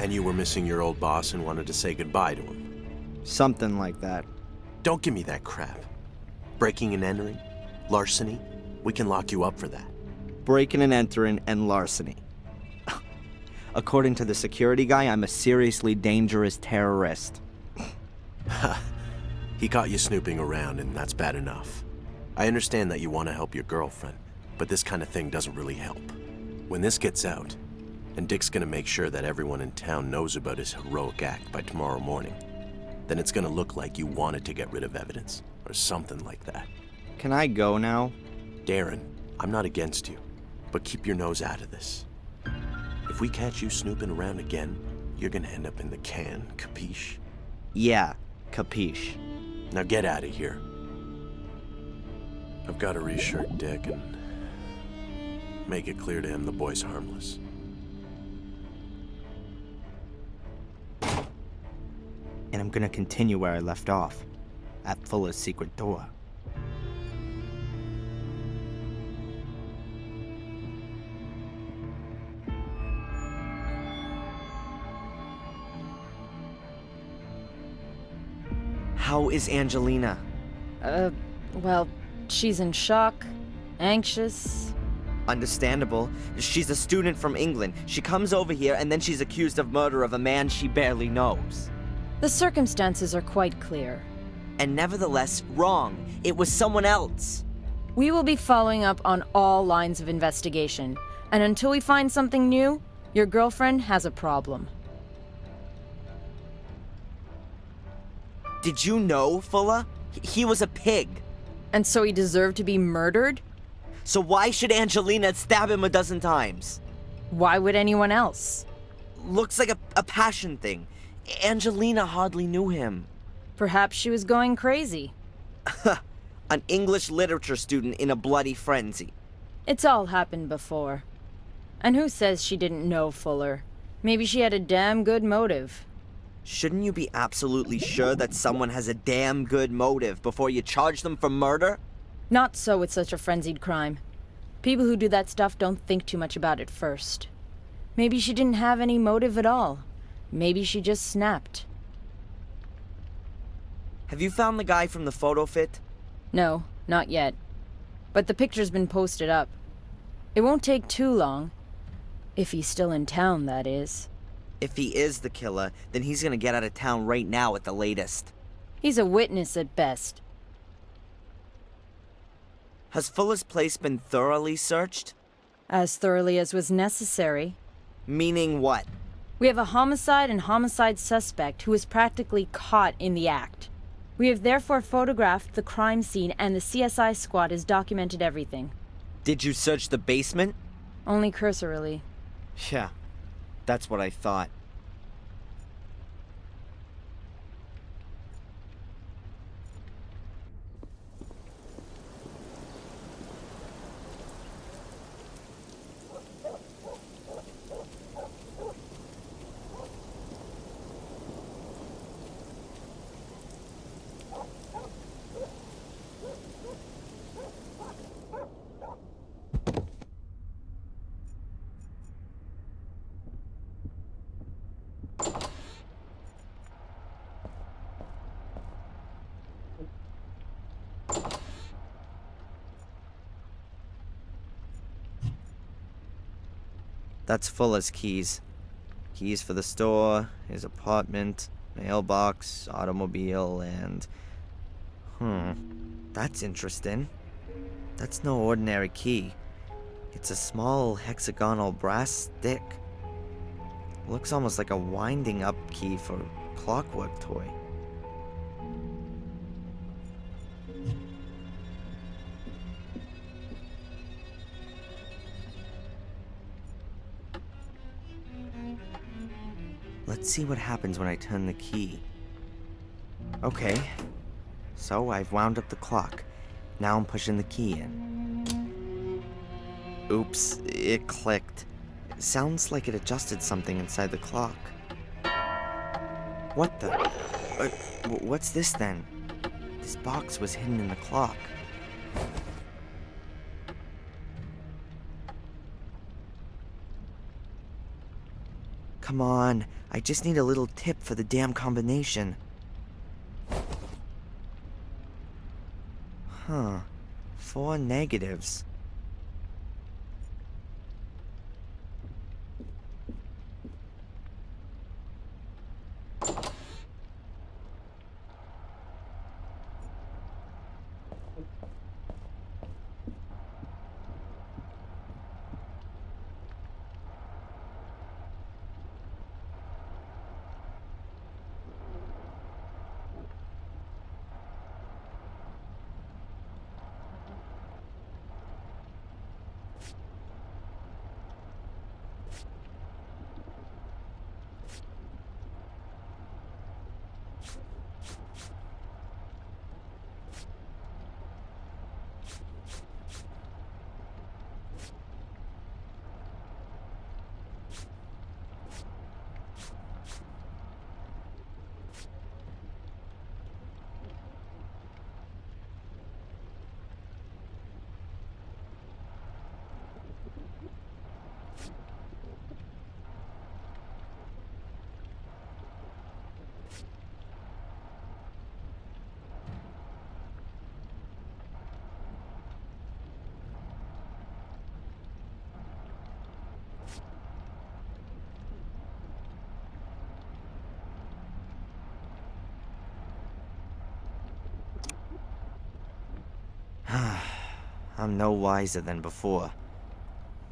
And you were missing your old boss and wanted to say goodbye to him. Something like that. Don't give me that crap. Breaking and entering? Larceny? We can lock you up for that. Breaking and entering and larceny. According to the security guy, I'm a seriously dangerous terrorist. He caught you snooping around, and that's bad enough. I understand that you want to help your girlfriend, but this kind of thing doesn't really help. When this gets out, and Dick's gonna make sure that everyone in town knows about his heroic act by tomorrow morning, then it's gonna look like you wanted to get rid of evidence, or something like that. Can I go now? Darren, I'm not against you, but keep your nose out of this. If we catch you snooping around again, you're gonna end up in the can, capiche? Yeah, capiche. Now get out of here. I've got to reassure Dick and make it clear to him the boy's harmless. And I'm gonna continue where I left off, at Fuller's secret door. How is Angelina? Well, she's in shock, anxious. Understandable. She's a student from England. She comes over here and then she's accused of murder of a man she barely knows. The circumstances are quite clear. And nevertheless, wrong. It was someone else. We will be following up on all lines of investigation, and until we find something new, your girlfriend has a problem. Did you know, Fuller? He was a pig. And so he deserved to be murdered? So why should Angelina stab him a dozen times? Why would anyone else? Looks like a passion thing. Angelina hardly knew him. Perhaps she was going crazy. An English literature student in a bloody frenzy. It's all happened before. And who says she didn't know Fuller? Maybe she had a damn good motive. Shouldn't you be absolutely sure that someone has a damn good motive before you charge them for murder? Not so with such a frenzied crime. People who do that stuff don't think too much about it first. Maybe she didn't have any motive at all. Maybe she just snapped. Have you found the guy from the photo fit? No, not yet. But the picture's been posted up. It won't take too long. If he's still in town, that is. If he is the killer, then he's gonna get out of town right now at the latest. He's a witness at best. Has Fuller's place been thoroughly searched? As thoroughly as was necessary. Meaning what? We have a homicide and homicide suspect who was practically caught in the act. We have therefore photographed the crime scene, and the CSI squad has documented everything. Did you search the basement? Only cursorily. Yeah, that's what I thought. That's Fuller's keys. Keys for the store, his apartment, mailbox, automobile, and... That's interesting. That's no ordinary key. It's a small hexagonal brass stick. Looks almost like a winding up key for a clockwork toy. Let's see what happens when I turn the key. Okay, so I've wound up the clock. Now I'm pushing the key in. Oops, it clicked. It sounds like it adjusted something inside the clock. What the? What's this then? This box was hidden in the clock. Come on, I just need a little tip for the damn combination. Huh. 4 negatives. I'm no wiser than before.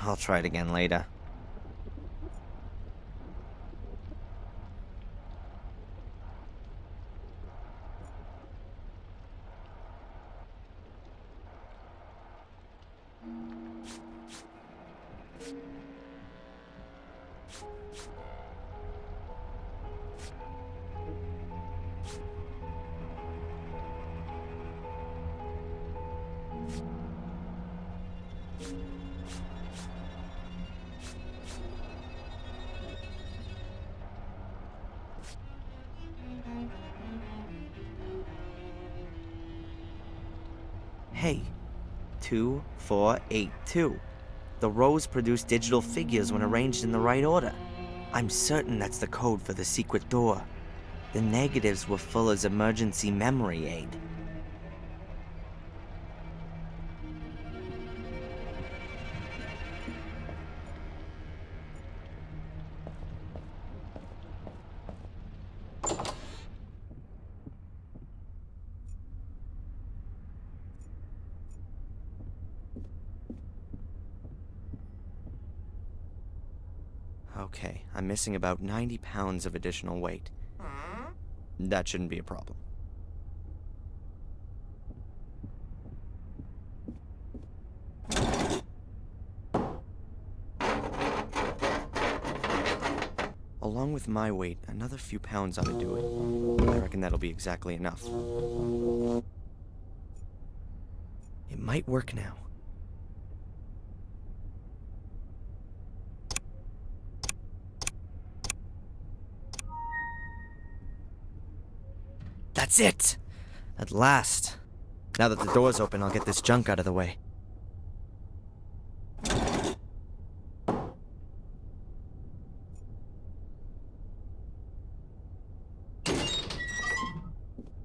I'll try it again later. Hey, 2482. The rows produce digital figures when arranged in the right order. I'm certain that's the code for the secret door. The negatives were Fuller's emergency memory aid. Okay, I'm missing about 90 pounds of additional weight. That shouldn't be a problem. Along with my weight, another few pounds ought to do it. I reckon that'll be exactly enough. It might work now. That's it! At last. Now that the door's open, I'll get this junk out of the way.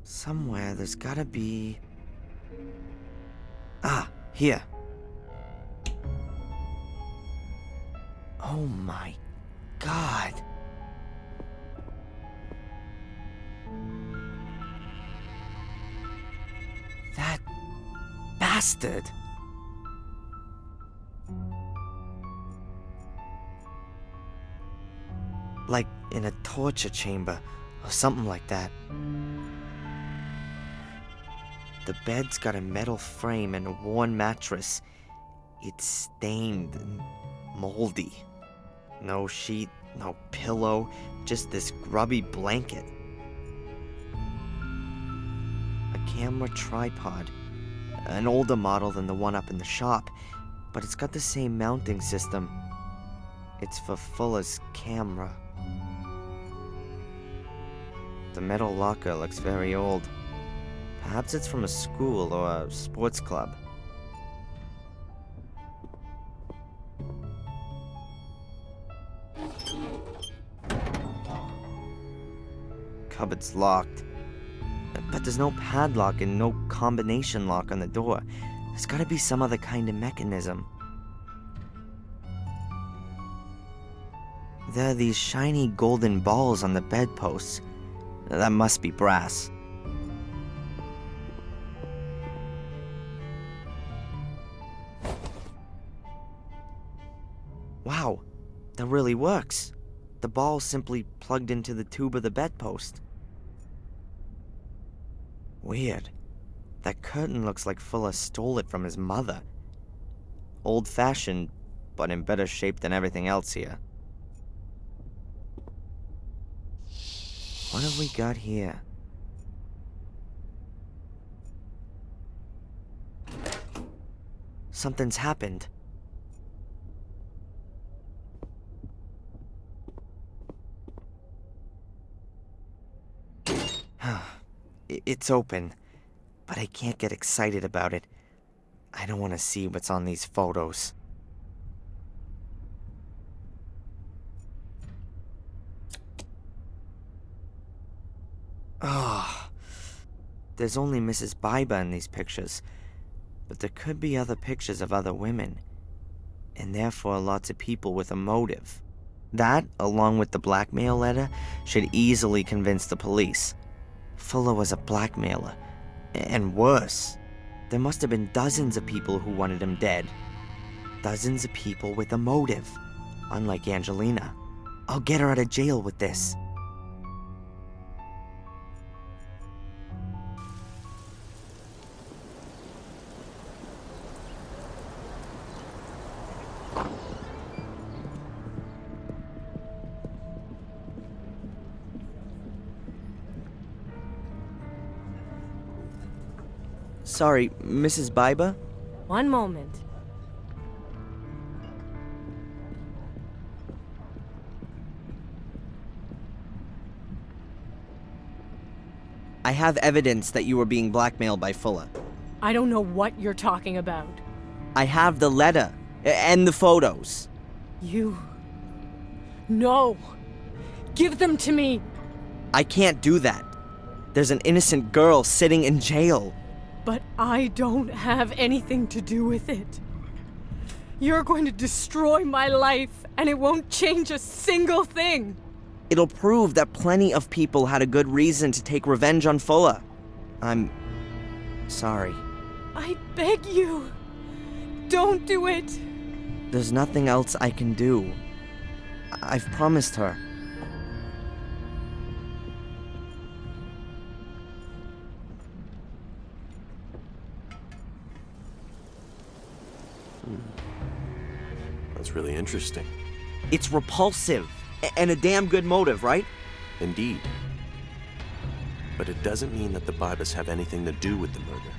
Somewhere there's gotta be... Ah, here. Oh my God. That bastard. Like in a torture chamber or something like that. The bed's got a metal frame and a worn mattress. It's stained and moldy. No sheet, no pillow, just this grubby blanket. A camera tripod. An older model than the one up in the shop, but it's got the same mounting system. It's for Fuller's camera. The metal locker looks very old. Perhaps it's from a school or a sports club. cupboard's locked. But there's no padlock and no combination lock on the door. There's gotta be some other kind of mechanism. There are these shiny golden balls on the bedposts. That must be brass. Wow, that really works. The ball simply plugged into the tube of the bedpost. Weird. That curtain looks like Fuller stole it from his mother. Old-fashioned, but in better shape than everything else here. What have we got here? Something's happened. It's open, but I can't get excited about it. I don't want to see what's on these photos. Ah, there's only Mrs. Biber in these pictures, but there could be other pictures of other women, and therefore lots of people with a motive. That, along with the blackmail letter, should easily convince the police. Fuller was a blackmailer, and worse, there must have been dozens of people who wanted him dead. Dozens of people with a motive, unlike Angelina. I'll get her out of jail with this. Sorry, Mrs. Biber? One moment. I have evidence that you were being blackmailed by Fuller. I don't know what you're talking about. I have the letter and the photos. You... No! Give them to me! I can't do that. There's an innocent girl sitting in jail. But I don't have anything to do with it. You're going to destroy my life, and it won't change a single thing. It'll prove that plenty of people had a good reason to take revenge on Fuller. I'm sorry. I beg you, don't do it. There's nothing else I can do. I've promised her. That's really interesting. It's repulsive, and a damn good motive, right? Indeed. But it doesn't mean that the Bibers have anything to do with the murder.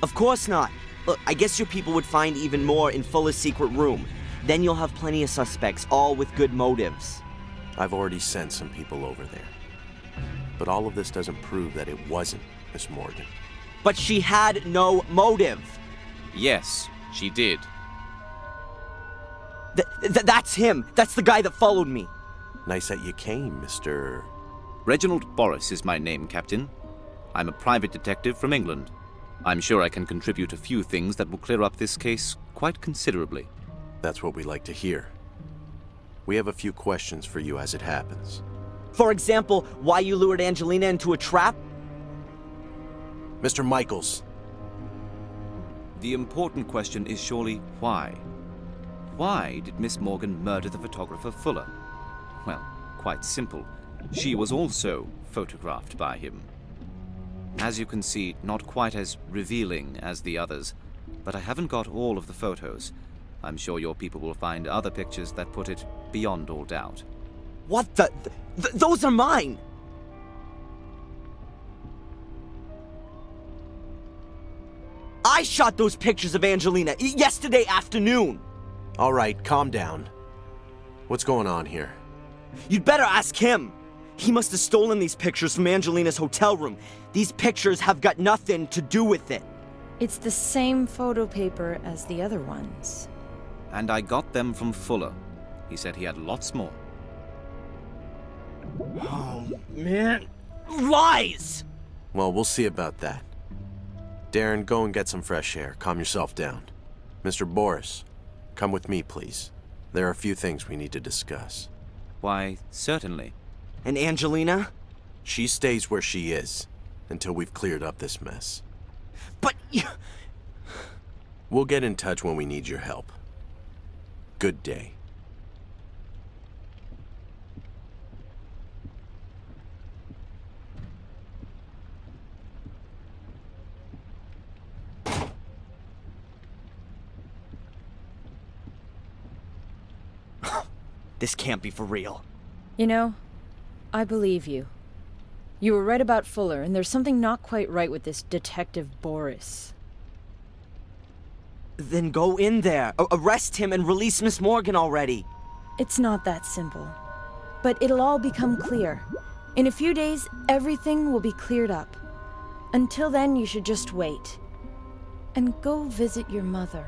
Of course not. Look, I guess your people would find even more in Fuller's secret room. Then you'll have plenty of suspects, all with good motives. I've already sent some people over there. But all of this doesn't prove that it wasn't Miss Morgan. But she had no motive. Yes, she did. That's him. That's the guy that followed me. Nice that you came, Mr. Reginald Boris is my name, Captain. I'm a private detective from England. I'm sure I can contribute a few things that will clear up this case quite considerably. That's what we like to hear. We have a few questions for you as it happens. For example, why you lured Angelina into a trap? Mr. Michaels. The important question is surely why? Why did Miss Morgan murder the photographer Fuller? Well, quite simple. She was also photographed by him. As you can see, not quite as revealing as the others, but I haven't got all of the photos. I'm sure your people will find other pictures that put it beyond all doubt. What the? Those are mine! I shot those pictures of Angelina yesterday afternoon! All right, calm down. What's going on here? You'd better ask him! He must have stolen these pictures from Angelina's hotel room. These pictures have got nothing to do with it. It's the same photo paper as the other ones. And I got them from Fuller. He said he had lots more. Oh, man. Lies! Well, we'll see about that. Darren, go and get some fresh air. Calm yourself down. Mr. Boris, come with me, please. There are a few things we need to discuss. Why, certainly. And Angelina? She stays where she is until we've cleared up this mess. But you... We'll get in touch when we need your help. Good day. This can't be for real. You know, I believe you. You were right about Fuller, and there's something not quite right with this Detective Boris. Then go in there, arrest him, and release Miss Morgan already. It's not that simple. But it'll all become clear. In a few days, everything will be cleared up. Until then, you should just wait. And go visit your mother.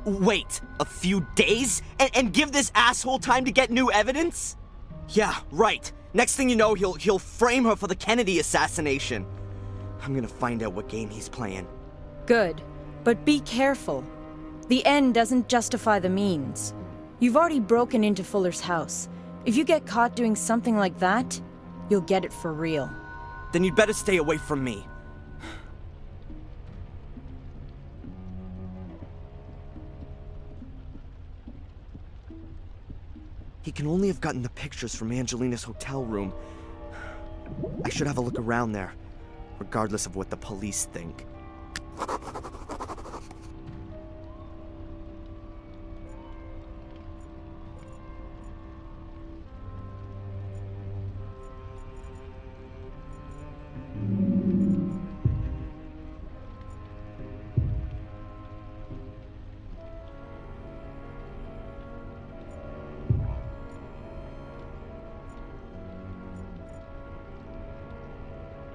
Wait, a few days? And give this asshole time to get new evidence? Yeah, right. Next thing you know, he'll frame her for the Kennedy assassination. I'm gonna find out what game he's playing. Good. But be careful. The end doesn't justify the means. You've already broken into Fuller's house. If you get caught doing something like that, you'll get it for real. Then you'd better stay away from me. He can only have gotten the pictures from Angelina's hotel room. I should have a look around there, regardless of what the police think.